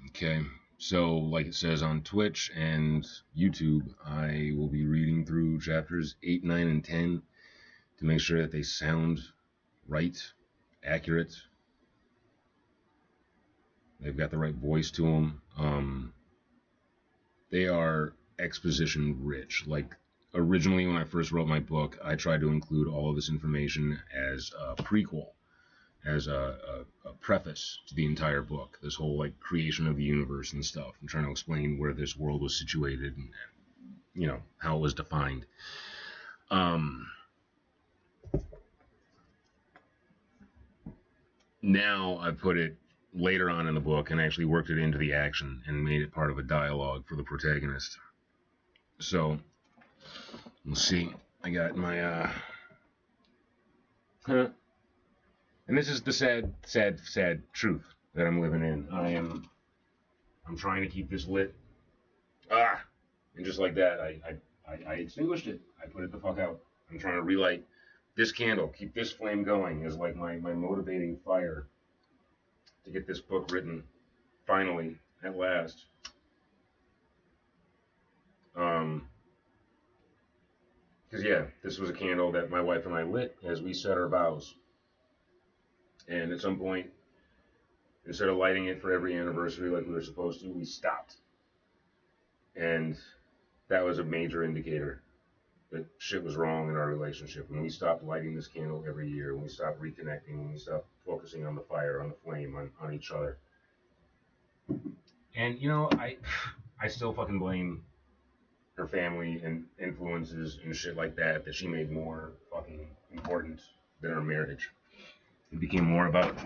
Okay, so like it says on Twitch and YouTube, I will be reading through chapters 8, 9, and 10 to make sure that they sound right, accurate. They've got the right voice to them. They are exposition rich. Like originally, when I first wrote my book, I tried to include all of this information as a prequel, as a preface to the entire book. This whole like creation of the universe and stuff. I'm trying to explain where this world was situated and how it was defined. Um, Now I put it later on in the book and actually worked it into the action and made it part of a dialogue for the protagonist. So we'll see. I got my and this is the sad truth that I'm living in. I'm trying to keep this lit. And just like that, I extinguished it. I put it the fuck out. I'm trying to relight this candle, keep this flame going as like my motivating fire to get this book written finally at last. Because yeah, this was a candle that my wife and I lit as we said our vows. And at some point, instead of lighting it for every anniversary like we were supposed to, we stopped. And that was a major indicator that shit was wrong in our relationship. When we stopped lighting this candle every year, when we stopped reconnecting, when we stopped focusing on the fire, on the flame, on each other. And I still fucking blame her family and influences and shit like that she made more fucking important than our marriage. It became more about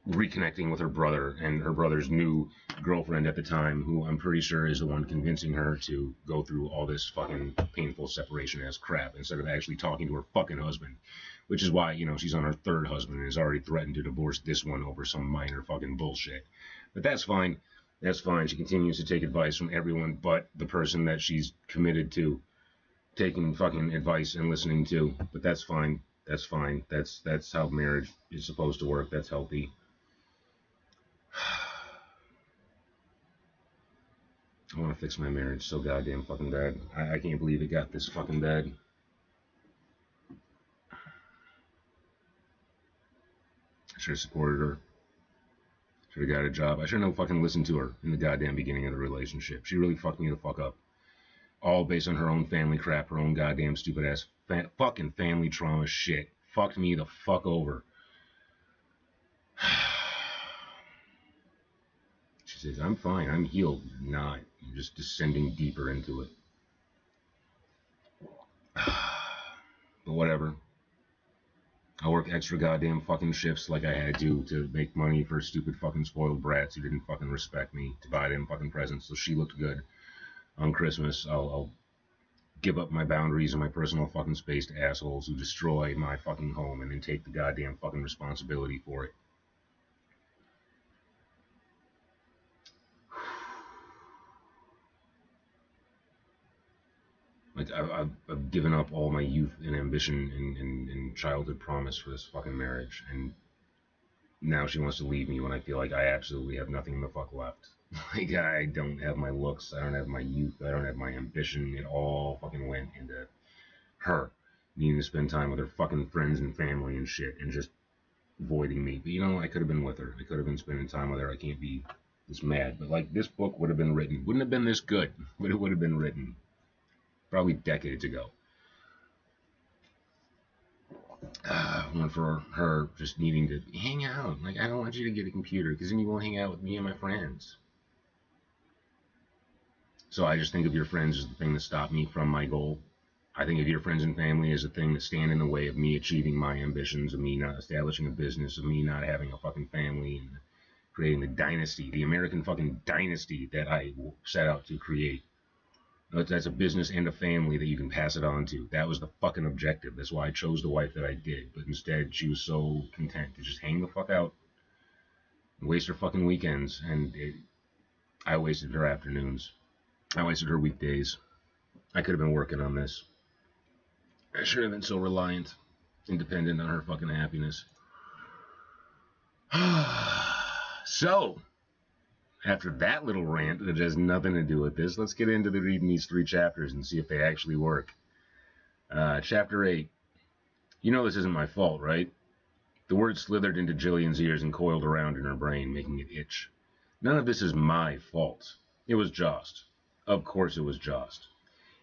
reconnecting with her brother and her brother's new girlfriend at the time, who I'm pretty sure is the one convincing her to go through all this fucking painful separation as crap instead of actually talking to her fucking husband, which is why, she's on her third husband and has already threatened to divorce this one over some minor fucking bullshit. But that's fine. That's fine. She continues to take advice from everyone but the person that she's committed to taking fucking advice and listening to. But that's fine. That's fine. That's how marriage is supposed to work. That's healthy. I want to fix my marriage so goddamn fucking bad. I can't believe it got this fucking bad. I should have supported her. Should have got a job. I shouldn't have fucking listened to her in the goddamn beginning of the relationship. She really fucked me the fuck up. All based on her own family crap, her own goddamn stupid ass fucking family trauma shit. Fucked me the fuck over. She says, I'm fine, I'm healed. Not. I'm just descending deeper into it. But whatever. I work extra goddamn fucking shifts like I had to make money for stupid fucking spoiled brats who didn't fucking respect me, to buy them fucking presents so she looked good. On Christmas, I'll give up my boundaries and my personal fucking space to assholes who destroy my fucking home and then take the goddamn fucking responsibility for it. Like, I've given up all my youth and ambition and childhood promise for this fucking marriage, and now she wants to leave me when I feel like I absolutely have nothing in the fuck left. Like, I don't have my looks, I don't have my youth, I don't have my ambition. It all fucking went into her needing to spend time with her fucking friends and family and shit, and just voiding me. But I could have been with her. I could have been spending time with her. I can't be this mad. But like, this book would have been written. Wouldn't have been this good, but it would have been written probably decades ago. One for her just needing to hang out. Like, I don't want you to get a computer because then you won't hang out with me and my friends. So I just think of your friends as the thing that stopped me from my goal. I think of your friends and family as the thing that stand in the way of me achieving my ambitions, of me not establishing a business, of me not having a fucking family and creating the dynasty, the American fucking dynasty that I set out to create. That's a business and a family that you can pass it on to. That was the fucking objective. That's why I chose the wife that I did. But instead, she was so content to just hang the fuck out and waste her fucking weekends. And I wasted her afternoons. I wasted her weekdays. I could have been working on this. I should have been so reliant and dependent on her fucking happiness. So, after that little rant that has nothing to do with this, let's get into reading these 3 chapters and see if they actually work. Chapter 8. You know this isn't my fault, right? The word slithered into Jillian's ears and coiled around in her brain, making it itch. None of this is my fault. It was Jost. Of course it was Jost.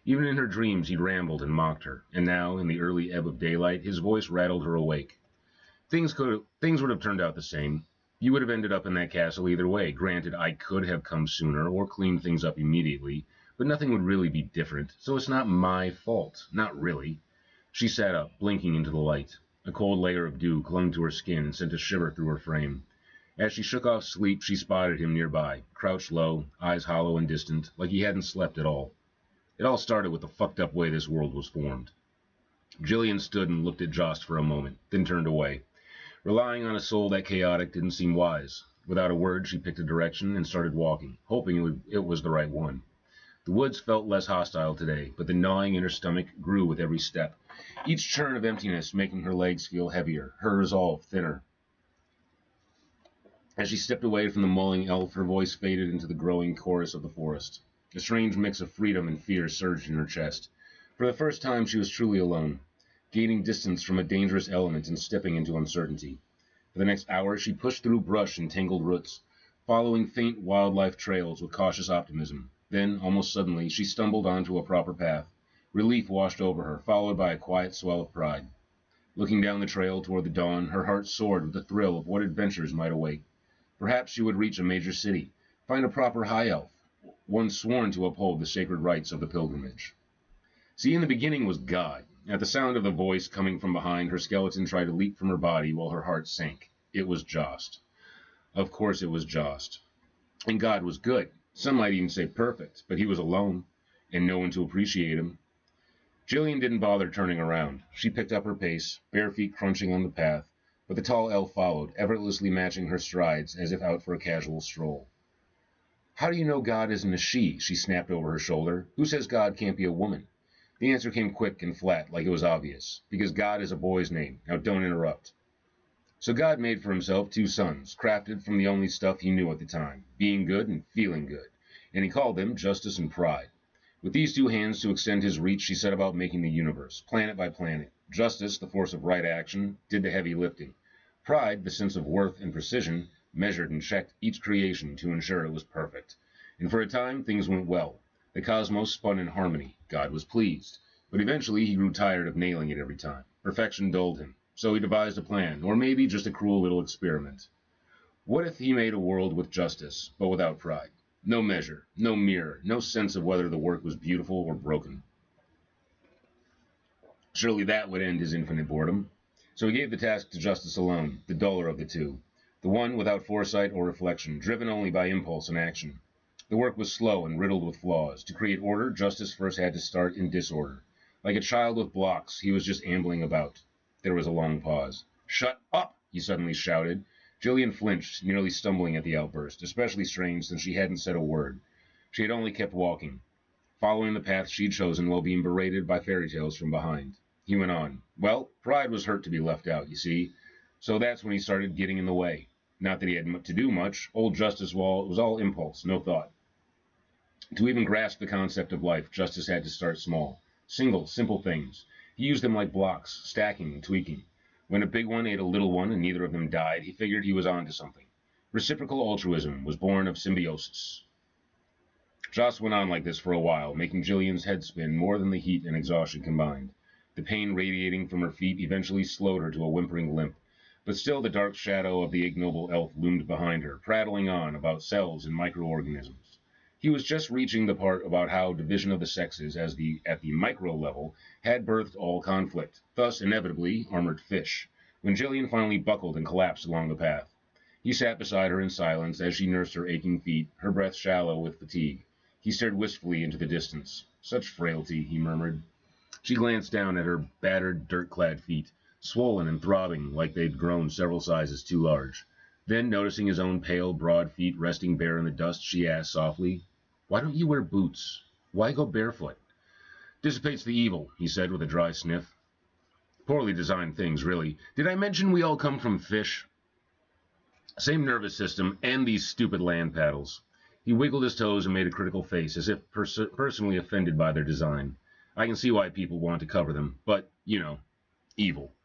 Even in her dreams he'd rambled and mocked her, and now, in the early ebb of daylight, his voice rattled her awake. Things would have turned out the same. You would have ended up in that castle either way. Granted, I could have come sooner or cleaned things up immediately, but nothing would really be different, so it's not my fault. Not really. She sat up, blinking into the light. A cold layer of dew clung to her skin and sent a shiver through her frame. As she shook off sleep, she spotted him nearby, crouched low, eyes hollow and distant, like he hadn't slept at all. It all started with the fucked up way this world was formed. Jillian stood and looked at Jost for a moment, then turned away. Relying on a soul that chaotic didn't seem wise. Without a word, she picked a direction and started walking, hoping it was the right one. The woods felt less hostile today, but the gnawing in her stomach grew with every step, each churn of emptiness making her legs feel heavier, her resolve thinner. As she stepped away from the mulling elf, her voice faded into the growing chorus of the forest. A strange mix of freedom and fear surged in her chest. For the first time, she was truly alone, gaining distance from a dangerous element and stepping into uncertainty. For the next hour, she pushed through brush and tangled roots, following faint wildlife trails with cautious optimism. Then, almost suddenly, she stumbled onto a proper path. Relief washed over her, followed by a quiet swell of pride. Looking down the trail toward the dawn, her heart soared with the thrill of what adventures might await. Perhaps she would reach a major city, find a proper high elf, one sworn to uphold the sacred rites of the pilgrimage. See, in the beginning was God. At the sound of the voice coming from behind, her skeleton tried to leap from her body while her heart sank. It was Jost. Of course it was Jost. And God was good. Some might even say perfect, but he was alone, and no one to appreciate him. Jillian didn't bother turning around. She picked up her pace, bare feet crunching on the path, but the tall elf followed, effortlessly matching her strides as if out for a casual stroll. How do you know God isn't a she? She snapped over her shoulder. Who says God can't be a woman? The answer came quick and flat, like it was obvious. Because God is a boy's name. Now don't interrupt. So God made for himself 2 sons, crafted from the only stuff he knew at the time, being good and feeling good. And he called them Justice and Pride. With these 2 hands to extend his reach, she set about making the universe, planet by planet. Justice, the force of right action, did the heavy lifting. Pride, the sense of worth and precision, measured and checked each creation to ensure it was perfect. And for a time, things went well. The cosmos spun in harmony. God was pleased. But eventually he grew tired of nailing it every time. Perfection dulled him. So he devised a plan, or maybe just a cruel little experiment. What if he made a world with justice, but without pride? No measure, no mirror, no sense of whether the work was beautiful or broken. Surely that would end his infinite boredom. So he gave the task to Justice alone, the duller of the 2. The one without foresight or reflection, driven only by impulse and action. The work was slow and riddled with flaws. To create order, Justice first had to start in disorder. Like a child with blocks, he was just ambling about. There was a long pause. Shut up! He suddenly shouted. Jillian flinched, nearly stumbling at the outburst, especially strange since she hadn't said a word. She had only kept walking, following the path she'd chosen while being berated by fairy tales from behind. He went on. Well, Pride was hurt to be left out, you see. So that's when he started getting in the way. Not that he had to do much. Old Justice was all impulse, no thought. To even grasp the concept of life, Justice had to start small. Single, simple things. He used them like blocks, stacking and tweaking. When a big one ate a little one and neither of them died, he figured he was on to something. Reciprocal altruism was born of symbiosis. Jost went on like this for a while, making Jillian's head spin more than the heat and exhaustion combined. The pain radiating from her feet eventually slowed her to a whimpering limp. But still the dark shadow of the ignoble elf loomed behind her, prattling on about cells and microorganisms. He was just reaching the part about how division of the sexes at the micro level had birthed all conflict, thus inevitably armored fish, when Jillian finally buckled and collapsed along the path. He sat beside her in silence as she nursed her aching feet, her breath shallow with fatigue. He stared wistfully into the distance. Such frailty, he murmured. She glanced down at her battered, dirt-clad feet, swollen and throbbing like they'd grown several sizes too large. Then, noticing his own pale, broad feet resting bare in the dust, she asked softly, "Why don't you wear boots? Why go barefoot?" "Dissipates the evil," he said with a dry sniff. "Poorly designed things, really. Did I mention we all come from fish?" Same nervous system and these stupid land paddles. He wiggled his toes and made a critical face, as if personally offended by their design. I can see why people want to cover them, but, evil.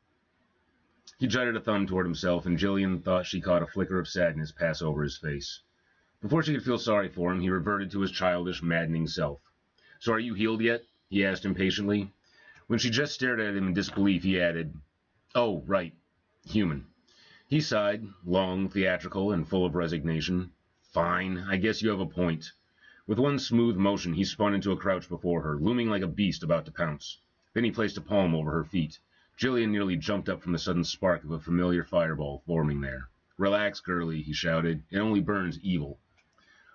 He jutted a thumb toward himself, and Jillian thought she caught a flicker of sadness pass over his face. Before she could feel sorry for him, he reverted to his childish, maddening self. So are you healed yet? He asked impatiently. When she just stared at him in disbelief, he added, Oh, right, human. He sighed, long, theatrical, and full of resignation. Fine, I guess you have a point. With one smooth motion, he spun into a crouch before her, looming like a beast about to pounce. Then he placed a palm over her feet. Jillian nearly jumped up from the sudden spark of a familiar fireball forming there. Relax, girlie, he shouted. It only burns evil.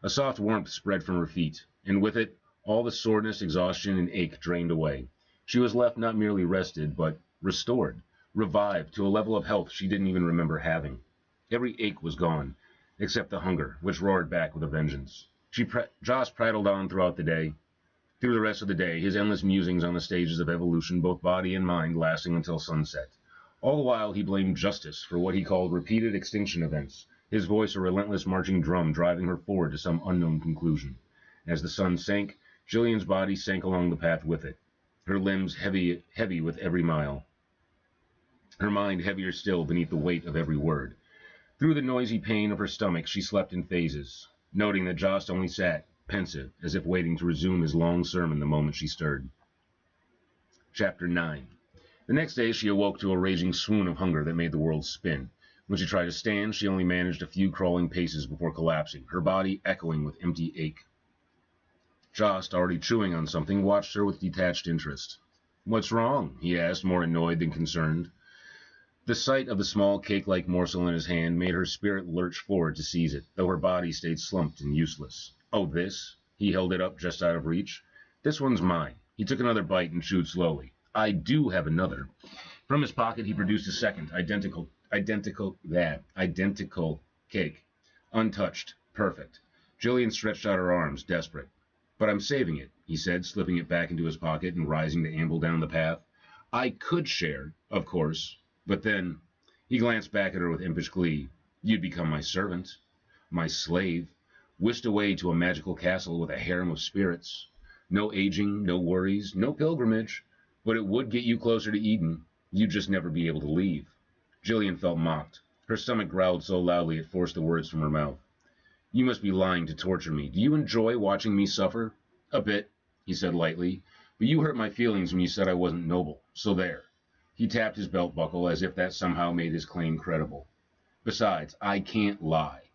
A soft warmth spread from her feet, and with it, all the soreness, exhaustion, and ache drained away. She was left not merely rested, but restored, revived to a level of health she didn't even remember having. Every ache was gone, except the hunger, which roared back with a vengeance. Joss prattled on throughout the day. Through the rest of the day, his endless musings on the stages of evolution, both body and mind, lasting until sunset. All the while, he blamed justice for what he called repeated extinction events, his voice a relentless marching drum driving her forward to some unknown conclusion. As the sun sank, Jillian's body sank along the path with it, her limbs heavy with every mile, her mind heavier still beneath the weight of every word. Through the noisy pain of her stomach, she slept in phases, noting that Jost only sat, pensive, as if waiting to resume his long sermon the moment she stirred. Chapter 9. The next day she awoke to a raging swoon of hunger that made the world spin. When she tried to stand, she only managed a few crawling paces before collapsing, her body echoing with empty ache. Jost, already chewing on something, watched her with detached interest. What's wrong? He asked, more annoyed than concerned. The sight of the small cake-like morsel in his hand made her spirit lurch forward to seize it, though her body stayed slumped and useless. Oh, this? He held it up just out of reach. This one's mine. He took another bite and chewed slowly. I do have another. From his pocket, he produced a second, identical cake. Untouched. Perfect. Jillian stretched out her arms, desperate. But I'm saving it, he said, slipping it back into his pocket and rising to amble down the path. I could share, of course, but then he glanced back at her with impish glee. You'd become my servant, my slave, whisked away to a magical castle with a harem of spirits. No aging, no worries, no pilgrimage, but it would get you closer to Eden. You'd just never be able to leave. Jillian felt mocked. Her stomach growled so loudly it forced the words from her mouth. You must be lying to torture me. Do you enjoy watching me suffer? A bit, he said lightly, but you hurt my feelings when you said I wasn't noble, so there. He tapped his belt buckle as if that somehow made his claim credible. Besides, I can't lie.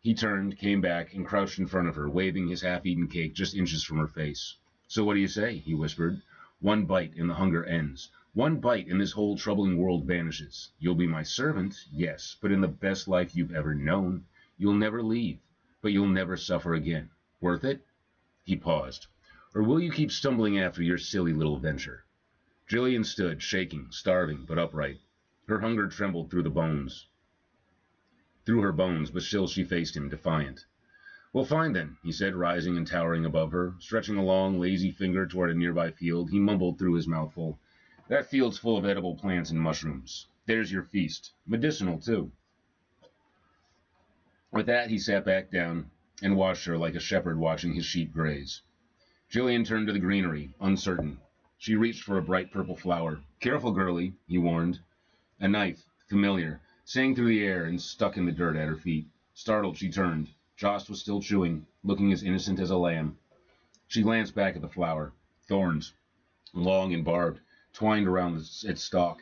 He turned, came back, and crouched in front of her, waving his half-eaten cake just inches from her face. So what do you say? He whispered. One bite and the hunger ends. One bite and this whole troubling world vanishes. You'll be my servant, yes, but in the best life you've ever known. You'll never leave, but you'll never suffer again. Worth it? He paused. Or will you keep stumbling after your silly little venture? Jillian stood, shaking, starving, but upright. Her hunger trembled through her bones, but still she faced him, defiant. Well, fine then, he said, rising and towering above her. Stretching a long, lazy finger toward a nearby field, he mumbled through his mouthful. That field's full of edible plants and mushrooms. There's your feast. Medicinal, too. With that, he sat back down and watched her like a shepherd watching his sheep graze. Jillian turned to the greenery, uncertain. She reached for a bright purple flower. Careful, girlie, he warned. A knife, familiar, sang through the air and stuck in the dirt at her feet. Startled, she turned. Jost was still chewing, looking as innocent as a lamb. She glanced back at the flower. Thorns, long and barbed, twined around its stalk.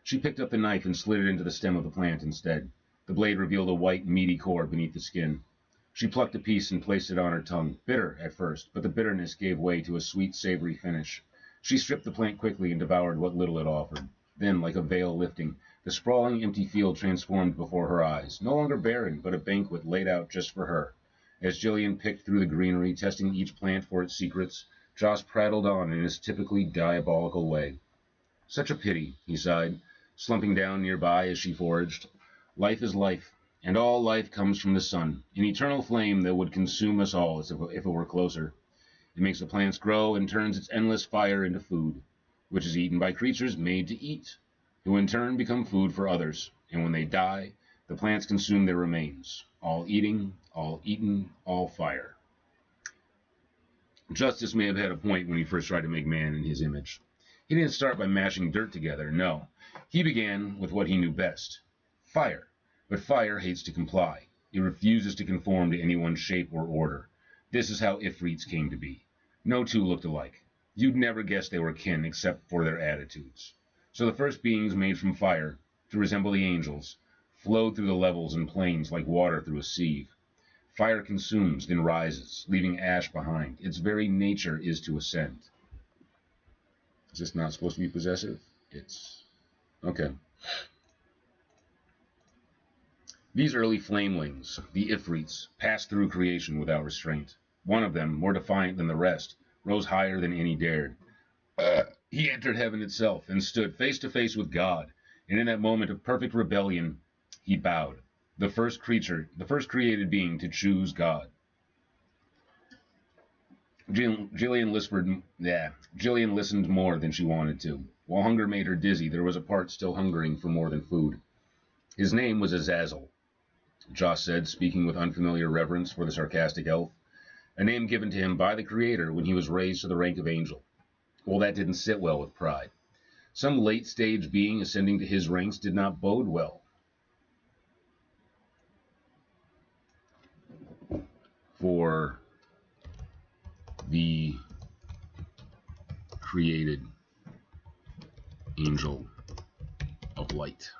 She picked up the knife and slid it into the stem of the plant instead. The blade revealed a white, meaty core beneath the skin. She plucked a piece and placed it on her tongue, bitter at first, but the bitterness gave way to a sweet, savory finish. She stripped the plant quickly and devoured what little it offered. Then, like a veil lifting, the sprawling, empty field transformed before her eyes, no longer barren, but a banquet laid out just for her. As Jillian picked through the greenery, testing each plant for its secrets, Jost prattled on in his typically diabolical way. Such a pity, he sighed, slumping down nearby as she foraged. Life is life, and all life comes from the sun, an eternal flame that would consume us all if it were closer. It makes the plants grow and turns its endless fire into food, which is eaten by creatures made to eat, who in turn become food for others, and when they die, The plants consumed their remains. All eating, all eaten, all fire. Justice may have had a point when he first tried to make man in his image. He didn't start by mashing dirt together, no. He began with what he knew best. Fire. But fire hates to comply. It refuses to conform to anyone's shape or order. This is how Ifrits came to be. No two looked alike. You'd never guess they were kin except for their attitudes. So the first beings made from fire, to resemble the angels, flowed through the levels and plains like water through a sieve. Fire consumes, then rises, leaving ash behind. Its very nature is to ascend. Is this not supposed to be possessive? It's... okay. These early flamelings, the Ifrits, passed through creation without restraint. One of them, more defiant than the rest, rose higher than any dared. He entered heaven itself and stood face to face with God, and in that moment of perfect rebellion, he bowed. The first creature, the first created being to choose God. Jillian listened more than she wanted to. While hunger made her dizzy, there was a part still hungering for more than food. His name was Azazel, Joss said, speaking with unfamiliar reverence for the sarcastic elf, a name given to him by the Creator when he was raised to the rank of angel. Well, that didn't sit well with Pride. Some late-stage being ascending to his ranks did not bode well. For the created angel of light.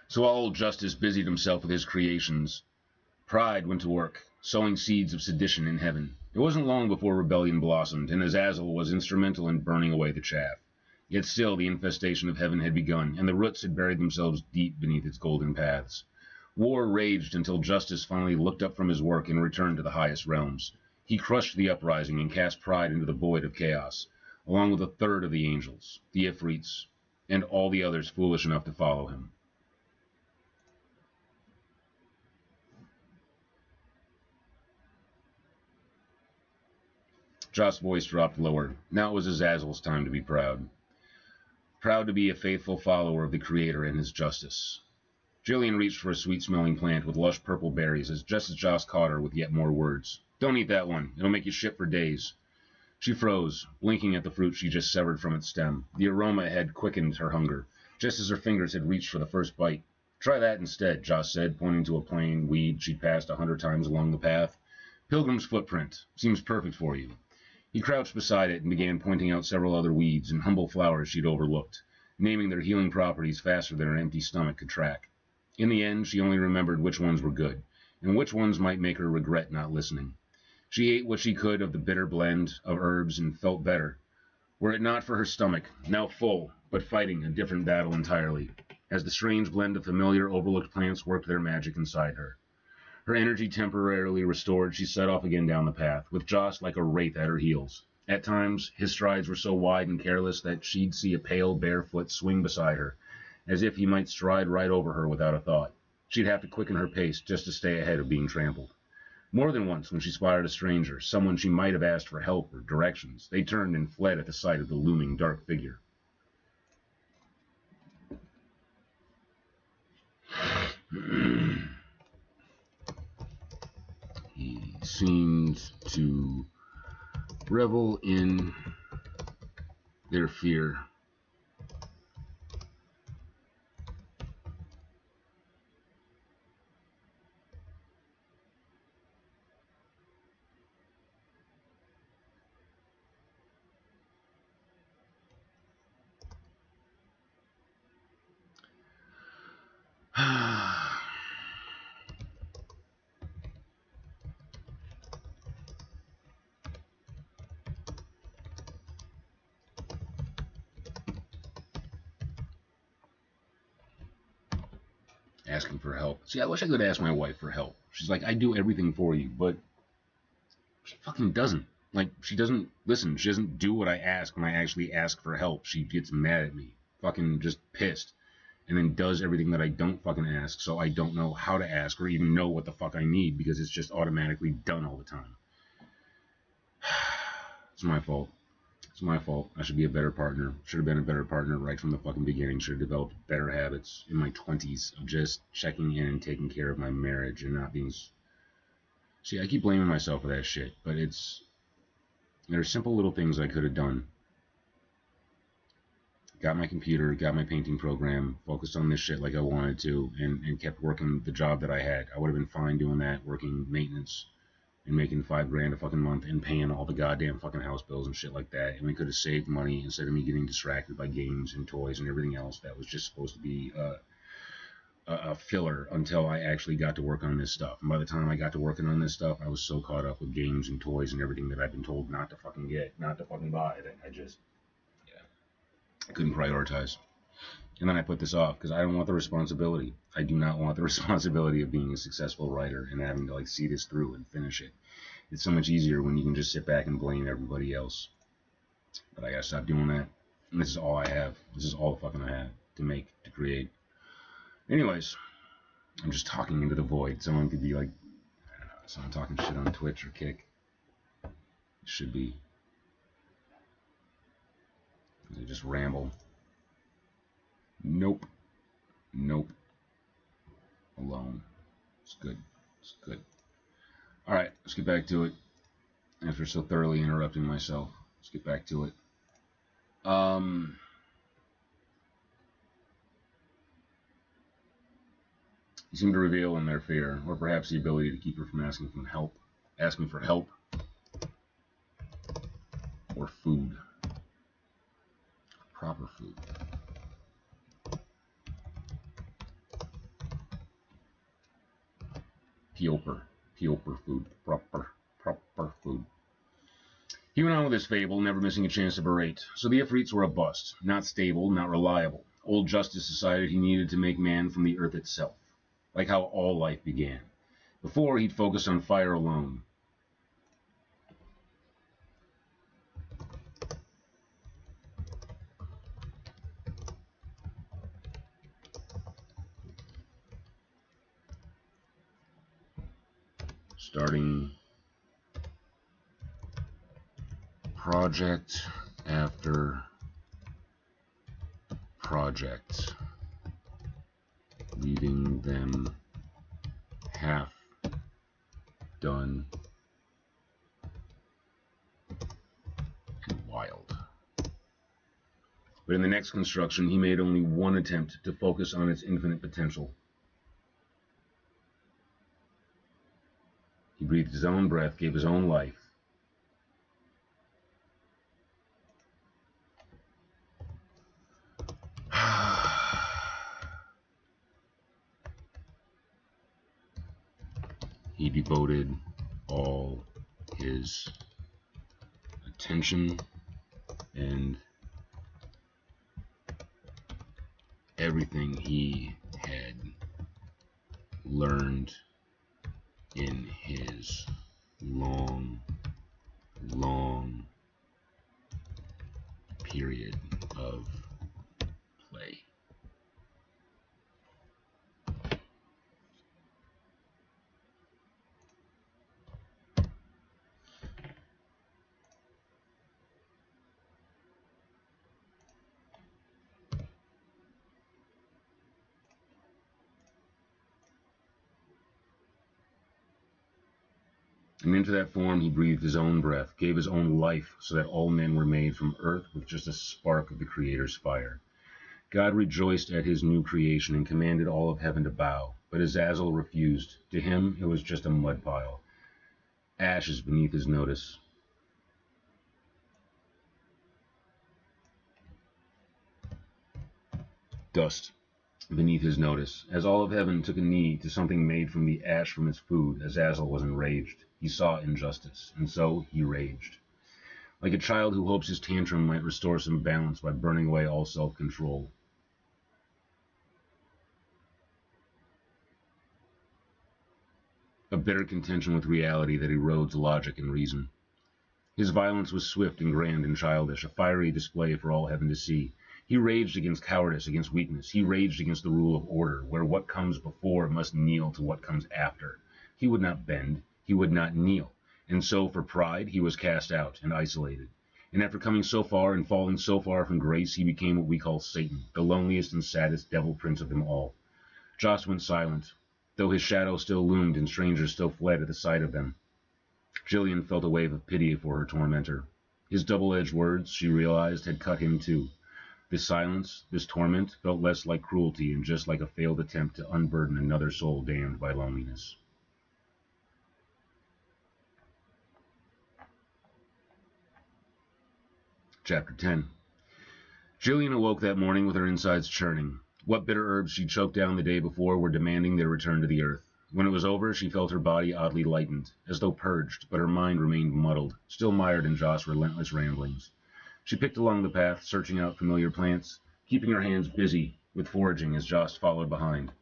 So while old Justice busied himself with his creations, Pride went to work, sowing seeds of sedition in heaven. It wasn't long before rebellion blossomed, and Azazel was instrumental in burning away the chaff. Yet still the infestation of heaven had begun, and the roots had buried themselves deep beneath its golden paths. War raged until Justice finally looked up from his work and returned to the highest realms. He crushed the uprising and cast Pride into the void of chaos, along with a third of the angels, the Ifrits, and all the others foolish enough to follow him. Joss' voice dropped lower. Now it was Azazel's time to be proud. Proud to be a faithful follower of the Creator and his justice. Jillian reached for a sweet-smelling plant with lush purple berries just as Joss caught her with yet more words. Don't eat that one. It'll make you shit for days. She froze, blinking at the fruit she just severed from its stem. The aroma had quickened her hunger, just as her fingers had reached for the first bite. Try that instead, Joss said, pointing to a plain weed she'd passed 100 times along the path. Pilgrim's footprint. Seems perfect for you. He crouched beside it and began pointing out several other weeds and humble flowers she'd overlooked, naming their healing properties faster than her empty stomach could track. In the end, she only remembered which ones were good, and which ones might make her regret not listening. She ate what she could of the bitter blend of herbs and felt better, were it not for her stomach, now full, but fighting a different battle entirely, as the strange blend of familiar, overlooked plants worked their magic inside her. Her energy temporarily restored, she set off again down the path, with Joss like a wraith at her heels. At times, his strides were so wide and careless that she'd see a pale, bare foot swing beside her, as if he might stride right over her without a thought. She'd have to quicken her pace just to stay ahead of being trampled. More than once, when she spotted a stranger, someone she might have asked for help or directions, they turned and fled at the sight of the looming dark figure. He seemed to revel in their fear. Asking for help. See, I wish I could ask my wife for help. She's like, I do everything for you, but she fucking doesn't. Like, she doesn't listen. She doesn't do what I ask when I actually ask for help. She gets mad at me. Fucking just pissed. And then does everything that I don't fucking ask, so I don't know how to ask or even know what the fuck I need because it's just automatically done all the time. It's my fault. It's my fault. I should be a better partner. Should have been a better partner right from the fucking beginning. Should have developed better habits in my 20s of just checking in and taking care of my marriage and not being... See, I keep blaming myself for that shit, but there are simple little things I could have done. Got my computer, got my painting program, focused on this shit like I wanted to, and kept working the job that I had. I would have been fine doing that, working maintenance and making $5 grand a fucking month and paying all the goddamn fucking house bills and shit like that. And we could have saved money instead of me getting distracted by games and toys and everything else that was just supposed to be a filler until I actually got to work on this stuff. And by the time I got to working on this stuff, I was so caught up with games and toys and everything that I've been told not to fucking get, not to fucking buy, that I couldn't prioritize. And then I put this off because I don't want the responsibility. I do not want the responsibility of being a successful writer and having to like see this through and finish it. It's so much easier when you can just sit back and blame everybody else. But I gotta stop doing that. And this is all I have. This is all the fucking I have to make, to create. Anyways, I'm just talking into the void. Someone could be like, I don't know, someone talking shit on Twitch or Kick. It should be. They just ramble. Nope. Nope. Alone. It's good. It's good. Alright, let's get back to it. After so thoroughly interrupting myself, let's get back to it. He seemed to reveal in their fear, or perhaps the ability to keep her from asking for help, or food. Proper food. Proper food. Proper food. He went on with his fable, never missing a chance to berate. So the Ifrits were a bust, not stable, not reliable. Old Justice decided he needed to make man from the earth itself, like how all life began. Before, he'd focused on fire alone. Starting project after project, leaving them half done and wild. But in the next construction, he made only one attempt to focus on its infinite potential. He breathed his own breath, gave his own life. He devoted all his attention and everything he had learned in his long period of play. And into that form he breathed his own breath, gave his own life, so that all men were made from earth with just a spark of the Creator's fire. God rejoiced at his new creation and commanded all of heaven to bow, but Azazel refused. To him it was just a mud pile. Ashes beneath his notice. Dust beneath his notice. As all of heaven took a knee to something made from the ash from its food, Azazel was enraged. He saw injustice, and so he raged. Like a child who hopes his tantrum might restore some balance by burning away all self-control. A bitter contention with reality that erodes logic and reason. His violence was swift and grand and childish, a fiery display for all heaven to see. He raged against cowardice, against weakness. He raged against the rule of order, where what comes before must kneel to what comes after. He would not bend. He would not kneel. And so, for pride, he was cast out and isolated. And after coming so far and falling so far from grace, he became what we call Satan, the loneliest and saddest devil prince of them all. Joss went silent, though his shadow still loomed and strangers still fled at the sight of them. Jillian felt a wave of pity for her tormentor. His double-edged words, she realized, had cut him too. This silence, this torment, felt less like cruelty and just like a failed attempt to unburden another soul damned by loneliness. Chapter 10. Jillian awoke that morning with her insides churning. What bitter herbs she'd choked down the day before were demanding their return to the earth. When it was over, she felt her body oddly lightened, as though purged, but her mind remained muddled, still mired in Joss' relentless ramblings. She picked along the path, searching out familiar plants, keeping her hands busy with foraging as Joss followed behind.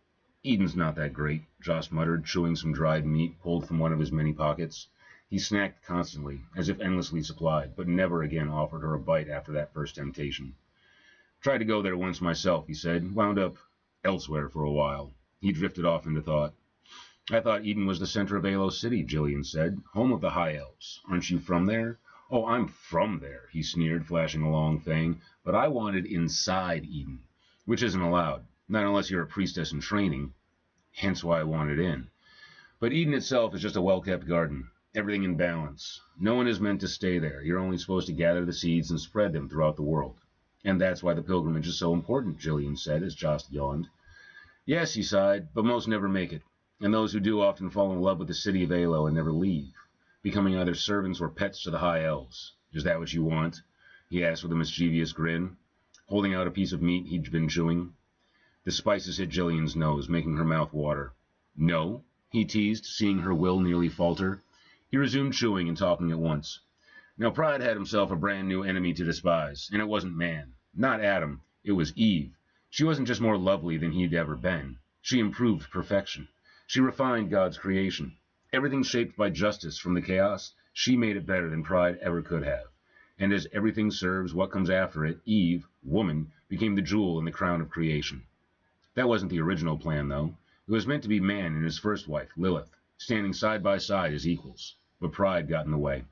Eden's not that great, Joss muttered, chewing some dried meat pulled from one of his many pockets. He snacked constantly, as if endlessly supplied, but never again offered her a bite after that first temptation. Tried to go there once myself, he said, wound up elsewhere for a while. He drifted off into thought. I thought Eden was the center of Alo City, Jillian said, home of the High Elves. Aren't you from there? Oh, I'm from there, he sneered, flashing a long fang, but I wanted inside Eden, which isn't allowed, not unless you're a priestess in training, hence why I wanted in. But Eden itself is just a well-kept garden, everything in balance. No one is meant to stay there. You're only supposed to gather the seeds and spread them throughout the world. And that's why the pilgrimage is so important, Jillian said, as Joss yawned. Yes, he sighed, but most never make it, and those who do often fall in love with the city of Alo and never leave, becoming either servants or pets to the High Elves. Is that what you want? He asked with a mischievous grin, holding out a piece of meat he'd been chewing. The spices hit Jillian's nose, making her mouth water. No, he teased, seeing her will nearly falter. He resumed chewing and talking at once. Now Pride had himself a brand new enemy to despise, and it wasn't man. Not Adam. It was Eve. She wasn't just more lovely than he'd ever been. She improved perfection. She refined God's creation. Everything shaped by justice from the chaos, she made it better than Pride ever could have. And as everything serves what comes after it, Eve, woman, became the jewel in the crown of creation. That wasn't the original plan, though. It was meant to be man and his first wife, Lilith, standing side by side as equals. But pride got in the way.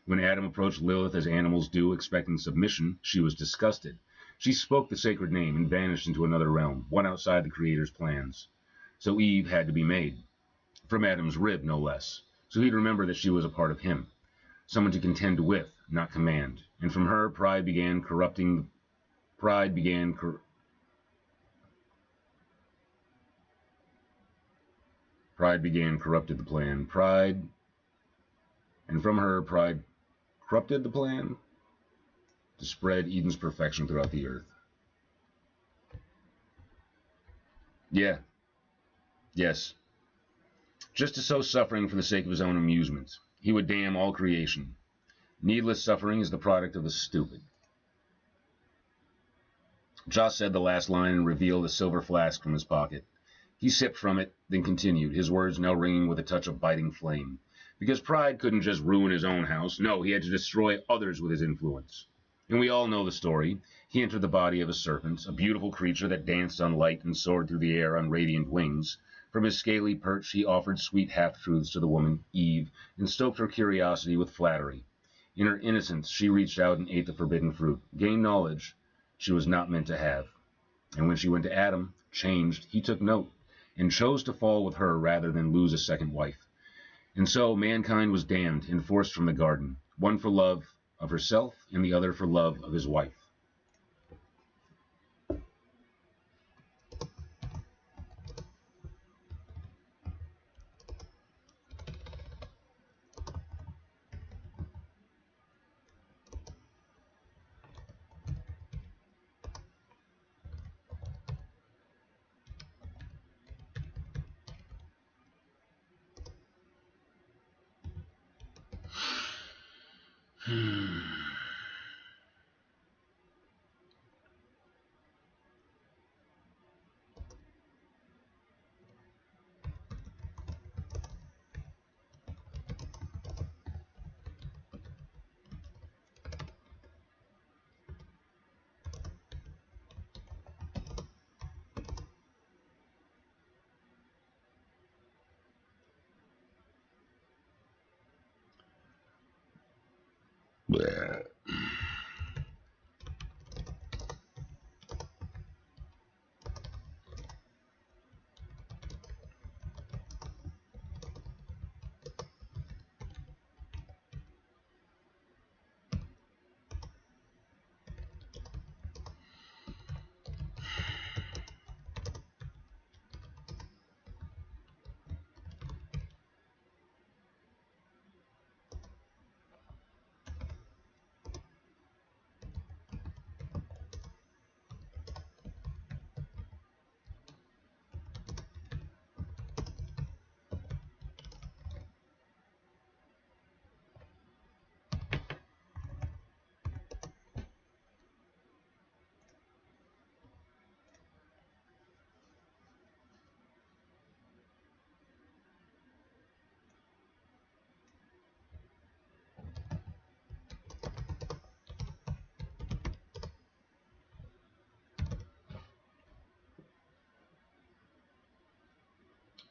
When Adam approached Lilith as animals do, expecting submission, she was disgusted. She spoke the sacred name and vanished into another realm, one outside the Creator's plans. So Eve had to be made. From Adam's rib, no less. So he'd remember that she was a part of him. Someone to contend with, not command. And from her, pride began corrupted the plan. And from her, pride corrupted the plan to spread Eden's perfection throughout the earth. Yeah. Yes. Just to sow suffering for the sake of his own amusement. He would damn all creation. Needless suffering is the product of the stupid. Joss said the last line and revealed a silver flask from his pocket. He sipped from it, then continued, his words now ringing with a touch of biting flame. Because Pride couldn't just ruin his own house. No, he had to destroy others with his influence. And we all know the story. He entered the body of a serpent, a beautiful creature that danced on light and soared through the air on radiant wings. From his scaly perch, he offered sweet half-truths to the woman, Eve, and stoked her curiosity with flattery. In her innocence, she reached out and ate the forbidden fruit, gained knowledge she was not meant to have. And when she went to Adam, changed, he took note, and chose to fall with her rather than lose a second wife. And so mankind was damned and forced from the garden, one for love of herself and the other for love of his wife. Bleh.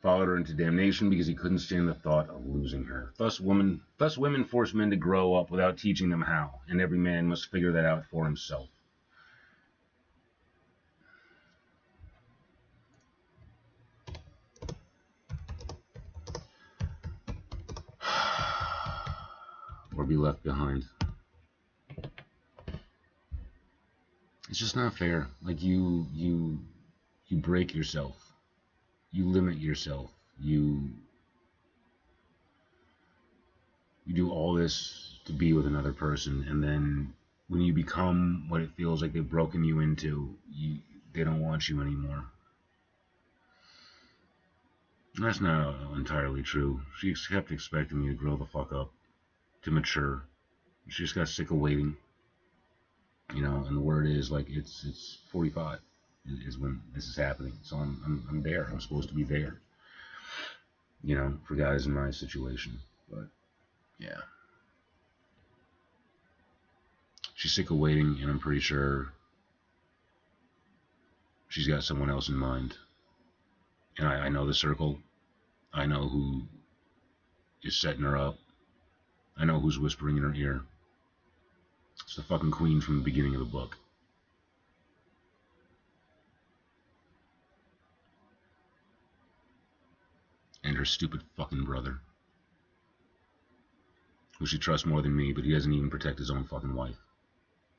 followed her into damnation because he couldn't stand the thought of losing her. Thus women force men to grow up without teaching them how, and every man must figure that out for himself. Or be left behind. It's just not fair. Like you break yourself. You limit yourself. You do all this to be with another person, and then when you become what it feels like they've broken you into, they don't want you anymore. And that's not entirely true. She kept expecting me to grow the fuck up, to mature. She just got sick of waiting. You know, and the word is like it's 45 is when this is happening. So I'm there. I'm supposed to be there. You know, for guys in my situation. But yeah. She's sick of waiting, and I'm pretty sure she's got someone else in mind. And I know the circle. I know who is setting her up. I know who's whispering in her ear. It's the fucking queen from the beginning of the book. And her stupid fucking brother. Who she trusts more than me, but he doesn't even protect his own fucking wife.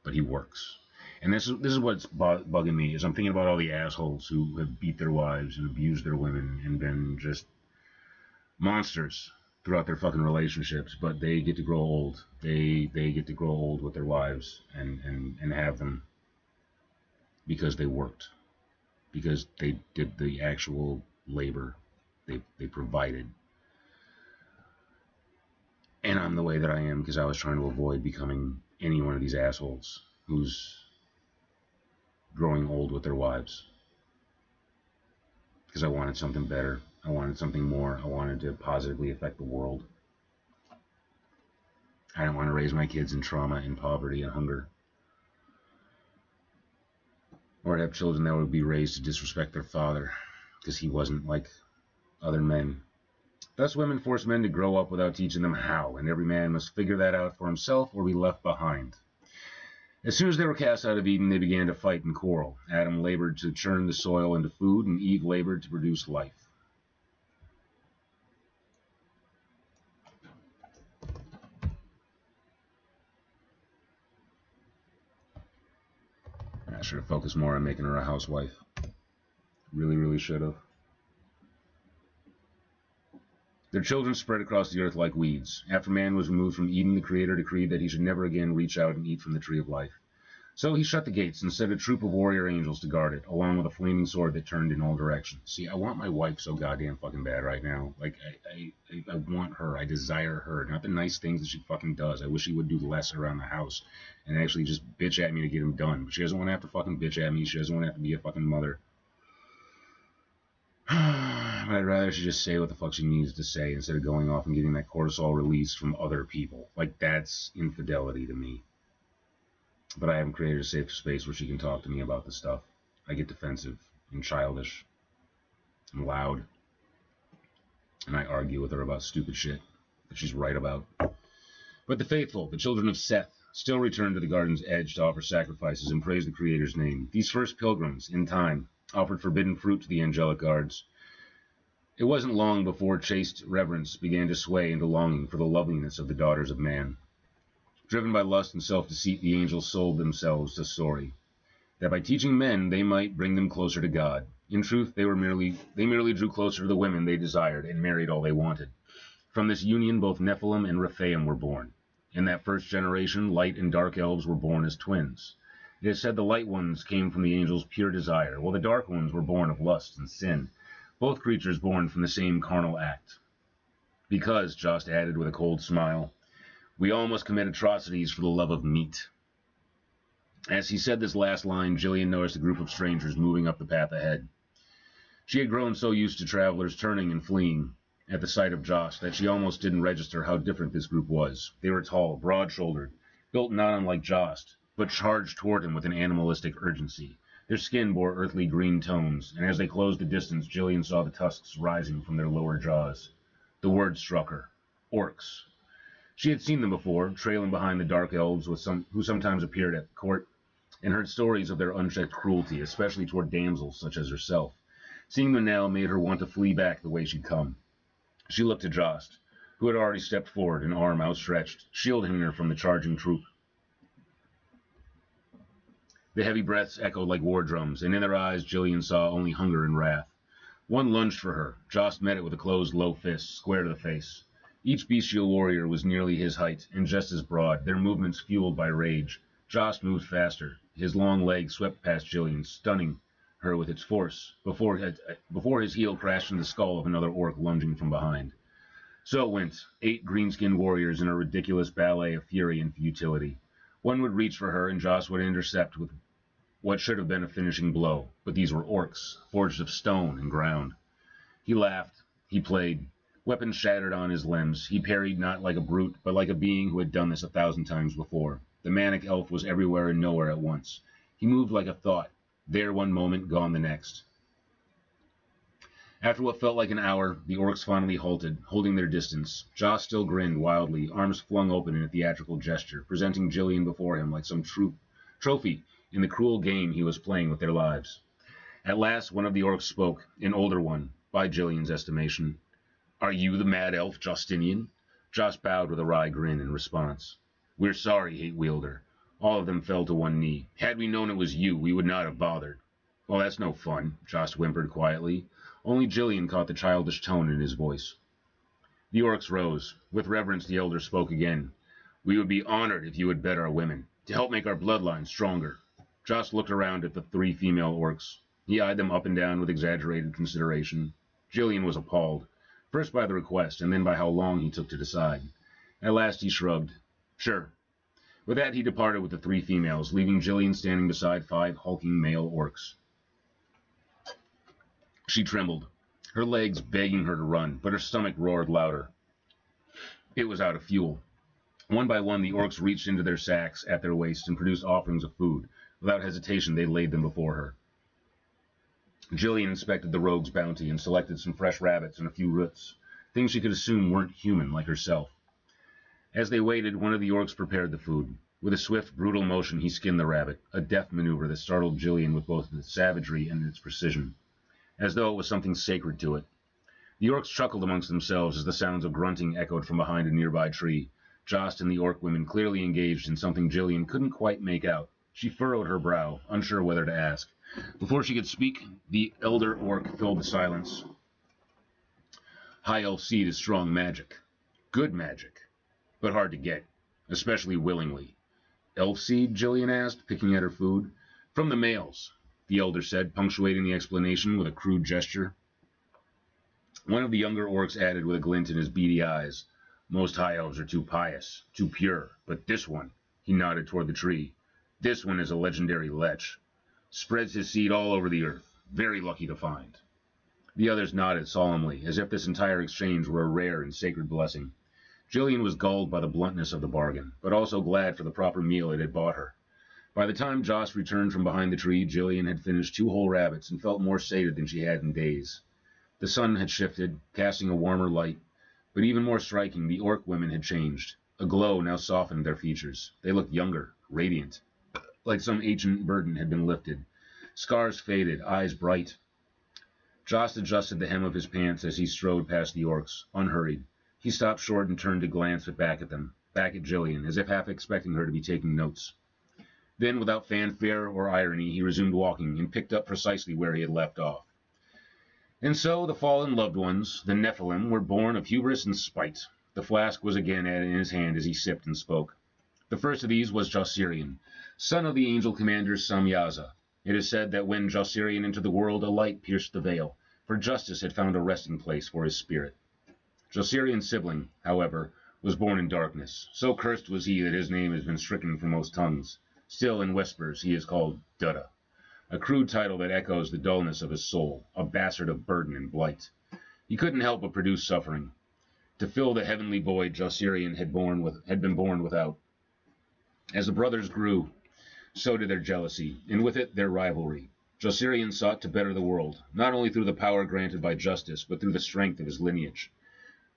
But he works. And this is what's bugging me, is I'm thinking about all the assholes who have beat their wives and abused their women and been just monsters throughout their fucking relationships, but they get to grow old. They get to grow old with their wives and have them because they worked. Because they did the actual labor. They provided. And I'm the way that I am because I was trying to avoid becoming any one of these assholes who's growing old with their wives. Because I wanted something better. I wanted something more. I wanted to positively affect the world. I didn't want to raise my kids in trauma and poverty and hunger. Or have children that would be raised to disrespect their father because he wasn't like other men. Thus women force men to grow up without teaching them how, and every man must figure that out for himself or be left behind. As soon as they were cast out of Eden, they began to fight and quarrel. Adam labored to churn the soil into food, and Eve labored to produce life. I should have focused more on making her a housewife. Really, really should have. Their children spread across the earth like weeds. After man was removed from Eden, the Creator decreed that he should never again reach out and eat from the tree of life. So he shut the gates and set a troop of warrior angels to guard it, along with a flaming sword that turned in all directions. See, I want my wife so goddamn fucking bad right now. Like, I want her. I desire her. Not the nice things that she fucking does. I wish she would do less around the house and actually just bitch at me to get them done. But she doesn't want to have to fucking bitch at me. She doesn't want to have to be a fucking mother. I'd rather she just say what the fuck she needs to say instead of going off and getting that cortisol release from other people. Like, that's infidelity to me. But I haven't created a safe space where she can talk to me about this stuff. I get defensive and childish and loud. And I argue with her about stupid shit that she's right about. But the faithful, the children of Seth, still return to the garden's edge to offer sacrifices and praise the Creator's name. These first pilgrims, in time, offered forbidden fruit to the angelic guards. It wasn't long before chaste reverence began to sway into longing for the loveliness of the daughters of man. Driven by lust and self-deceit, the angels sold themselves to Sori, that by teaching men they might bring them closer to God. In truth, they merely drew closer to the women they desired and married all they wanted. From this union, both Nephilim and Rephaim were born. In that first generation, light and dark elves were born as twins. It is said the light ones came from the angels' pure desire, while the dark ones were born of lust and sin, both creatures born from the same carnal act. Because, Jost added with a cold smile, we all must commit atrocities for the love of meat. As he said this last line, Jillian noticed a group of strangers moving up the path ahead. She had grown so used to travelers turning and fleeing at the sight of Jost that she almost didn't register how different this group was. They were tall, broad-shouldered, built not unlike Jost, but charged toward him with an animalistic urgency. Their skin bore earthly green tones, and as they closed the distance, Jillian saw the tusks rising from their lower jaws. The word struck her. Orcs. She had seen them before, trailing behind the dark elves who sometimes appeared at court, and heard stories of their unchecked cruelty, especially toward damsels such as herself. Seeing them now made her want to flee back the way she'd come. She looked to Jost, who had already stepped forward, an arm outstretched, shielding her from the charging troop. The heavy breaths echoed like war drums, and in their eyes Jillian saw only hunger and wrath. One lunged for her. Jost met it with a closed, low fist, square to the face. Each bestial warrior was nearly his height, and just as broad, their movements fueled by rage. Jost moved faster. His long leg swept past Jillian, stunning her with its force, before his heel crashed in the skull of another orc lunging from behind. So it went, 8 green-skinned warriors in a ridiculous ballet of fury and futility. One would reach for her, and Jost would intercept with what should have been a finishing blow, but these were orcs, forged of stone and ground. He laughed. He played. Weapons shattered on his limbs. He parried not like a brute, but like a being who had done this 1,000 times before. The manic elf was everywhere and nowhere at once. He moved like a thought, there one moment, gone the next. After what felt like an hour, the orcs finally halted, holding their distance. Jost still grinned wildly, arms flung open in a theatrical gesture, presenting Jillian before him like some trophy in the cruel game he was playing with their lives. At last, one of the orcs spoke, an older one, by Jillian's estimation. "Are you the mad elf Justinian?" Jost bowed with a wry grin in response. "We're sorry, Hate-Wielder." All of them fell to one knee. "Had we known it was you, we would not have bothered." "Well, that's no fun," Jost whimpered quietly. Only Jillian caught the childish tone in his voice. The orcs rose. With reverence, the elder spoke again. "We would be honored if you would bet our women, to help make our bloodline stronger." Jost looked around at the 3 female orcs. He eyed them up and down with exaggerated consideration. Jillian was appalled, first by the request, and then by how long he took to decide. At last he shrugged. "Sure." With that, he departed with the 3 females, leaving Jillian standing beside 5 hulking male orcs. She trembled, her legs begging her to run, but her stomach roared louder. It was out of fuel. One by one, the orcs reached into their sacks at their waists and produced offerings of food. Without hesitation, they laid them before her. Jillian inspected the rogue's bounty and selected some fresh rabbits and a few roots, things she could assume weren't human like herself. As they waited, one of the orcs prepared the food. With a swift, brutal motion, he skinned the rabbit, a deft maneuver that startled Jillian with both its savagery and its precision, as though it was something sacred to it. The orcs chuckled amongst themselves as the sounds of grunting echoed from behind a nearby tree. Jost and the orc women clearly engaged in something Jillian couldn't quite make out. She furrowed her brow, unsure whether to ask. Before she could speak, the elder orc filled the silence. "High elf seed is strong magic. Good magic, but hard to get, especially willingly." "Elf seed?" Jillian asked, picking at her food. "From the males," the elder said, punctuating the explanation with a crude gesture. One of the younger orcs added with a glint in his beady eyes, "Most high elves are too pious, too pure, but this one," he nodded toward the tree, "this one is a legendary lech. Spreads his seed all over the earth. Very lucky to find." The others nodded solemnly, as if this entire exchange were a rare and sacred blessing. Jillian was gulled by the bluntness of the bargain, but also glad for the proper meal it had bought her. By the time Jost returned from behind the tree, Jillian had finished 2 whole rabbits and felt more sated than she had in days. The sun had shifted, casting a warmer light, but even more striking, the orc women had changed. A glow now softened their features. They looked younger, radiant, like some ancient burden had been lifted. Scars faded, eyes bright. Jost adjusted the hem of his pants as he strode past the orcs, unhurried. He stopped short and turned to glance back at them, back at Jillian, as if half expecting her to be taking notes. Then, without fanfare or irony, he resumed walking and picked up precisely where he had left off. "And so the fallen loved ones, the Nephilim, were born of hubris and spite." The flask was again in his hand as he sipped and spoke. "The first of these was Josirian, son of the angel commander Samyaza. It is said that when Josirian entered the world, a light pierced the veil, for justice had found a resting place for his spirit. Josirian's sibling, however, was born in darkness. So cursed was he that his name has been stricken from most tongues. Still, in whispers, he is called Dutta, a crude title that echoes the dullness of his soul, a bastard of burden and blight. He couldn't help but produce suffering, to fill the heavenly void Josirian had been born without. As the brothers grew, so did their jealousy, and with it their rivalry. Josirian sought to better the world, not only through the power granted by justice, but through the strength of his lineage.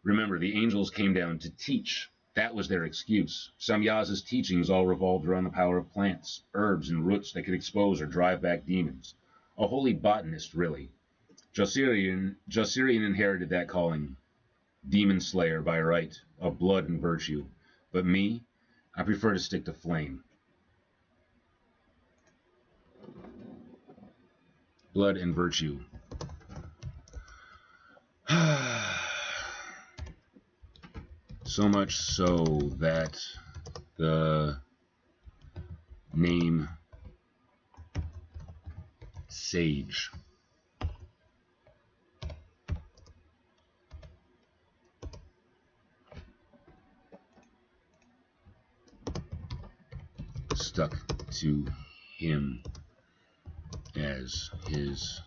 Remember, the angels came down to teach. That was their excuse. Samyaza's teachings all revolved around the power of plants, herbs, and roots that could expose or drive back demons. A holy botanist, really. Josirian inherited that calling, demon slayer by right, of blood and virtue. But me, I prefer to stick to flame. Blood and virtue. So much so that the name Sage stuck to him as his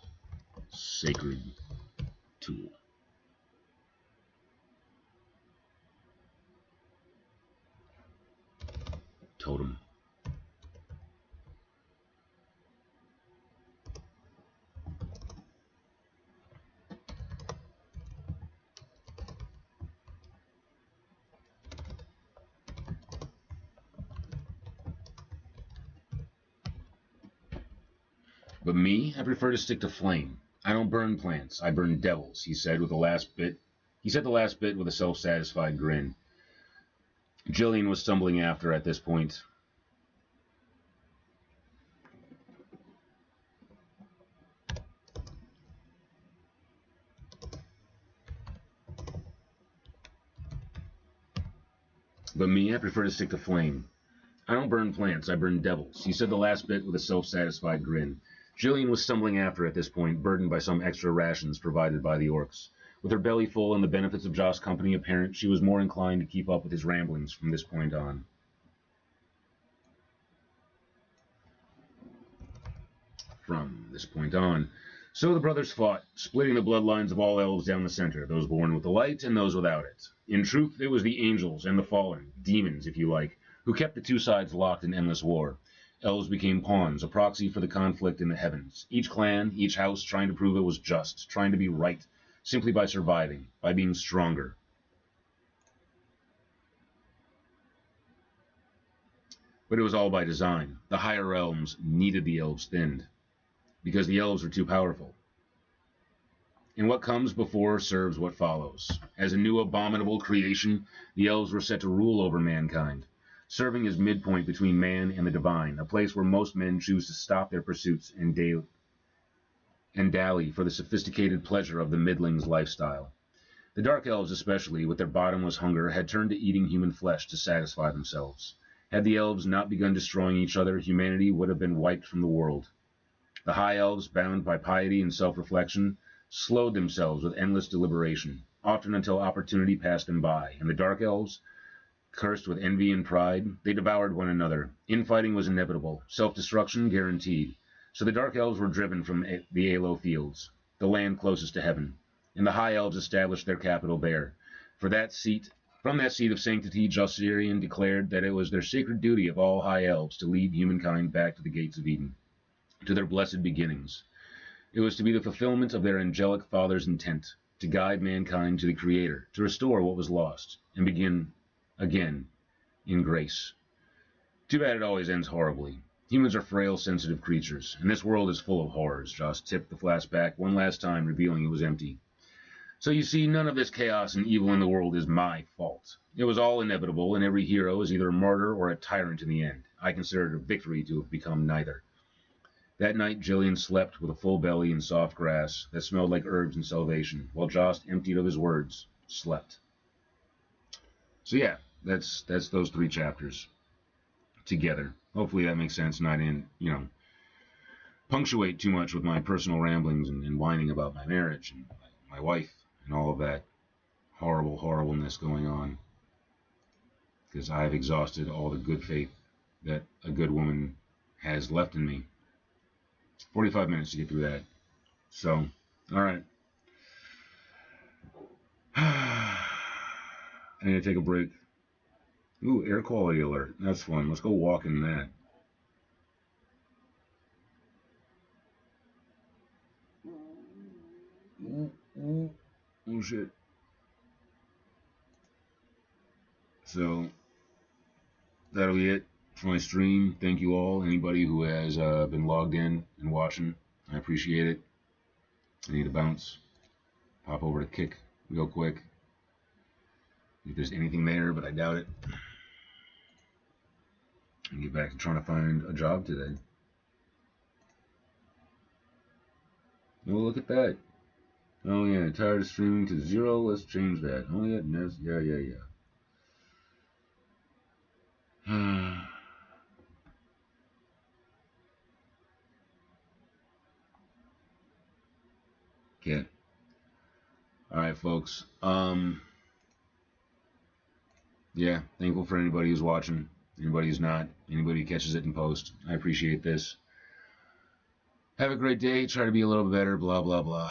sacred tool. Totem. But me, I prefer to stick to flame. I don't burn plants, I burn devils, he said the last bit with a self-satisfied grin. Jillian was stumbling after at this point. But me, I prefer to stick to flame. I don't burn plants, I burn devils, he said the last bit with a self-satisfied grin. Jillian was stumbling after at this point, burdened by some extra rations provided by the orcs. With her belly full and the benefits of Josh's company apparent, she was more inclined to keep up with his ramblings from this point on. So the brothers fought, splitting the bloodlines of all elves down the center, those born with the light and those without it. In truth, it was the angels and the fallen, demons if you like, who kept the two sides locked in endless war. Elves became pawns, a proxy for the conflict in the heavens. Each clan, each house trying to prove it was just, trying to be right, simply by surviving, by being stronger. But it was all by design. The higher realms needed the elves thinned, because the elves were too powerful. And what comes before serves what follows. As a new abominable creation, the elves were set to rule over mankind, serving as midpoint between man and the divine, a place where most men choose to stop their pursuits and dally for the sophisticated pleasure of the middling's lifestyle. The Dark Elves especially, with their bottomless hunger, had turned to eating human flesh to satisfy themselves. Had the elves not begun destroying each other, humanity would have been wiped from the world. The High Elves, bound by piety and self-reflection, slowed themselves with endless deliberation, often until opportunity passed them by, and the Dark Elves, cursed with envy and pride, they devoured one another. Infighting was inevitable, self-destruction guaranteed. So the Dark Elves were driven from the Alo Fields, the land closest to heaven, and the High Elves established their capital there. From that seat of sanctity, Josirian declared that it was their sacred duty of all High Elves to lead humankind back to the gates of Eden, to their blessed beginnings. It was to be the fulfillment of their angelic father's intent, to guide mankind to the Creator, to restore what was lost, and begin again in grace. Too bad it always ends horribly. Humans are frail, sensitive creatures, and this world is full of horrors. Joss tipped the flask back one last time, revealing it was empty. So you see, none of this chaos and evil in the world is my fault. It was all inevitable, and every hero is either a martyr or a tyrant in the end. I consider it a victory to have become neither. That night, Jillian slept with a full belly in soft grass that smelled like herbs and salvation, while Joss, emptied of his words, slept. So yeah, that's those 3 chapters together. Hopefully that makes sense, and I didn't, punctuate too much with my personal ramblings and whining about my marriage and my wife and all of that horribleness going on, because I've exhausted all the good faith that a good woman has left in me. 45 minutes to get through that. So, all right. I need to take a break. Ooh, air quality alert. That's fun. Let's go walk in that. Oh shit. So that'll be it for my stream. Thank you all. Anybody who has been logged in and watching, I appreciate it. I need to bounce. Pop over to Kick real quick. If there's anything there, but I doubt it. And get back to trying to find a job today. Oh, look at that. Oh yeah, tired of streaming to 0. Let's change that. Oh yeah, yeah. Yeah. All right, folks. Yeah, thankful for anybody who's watching, anybody who's not, anybody who catches it in post. I appreciate this. Have a great day. Try to be a little bit better. Blah blah blah.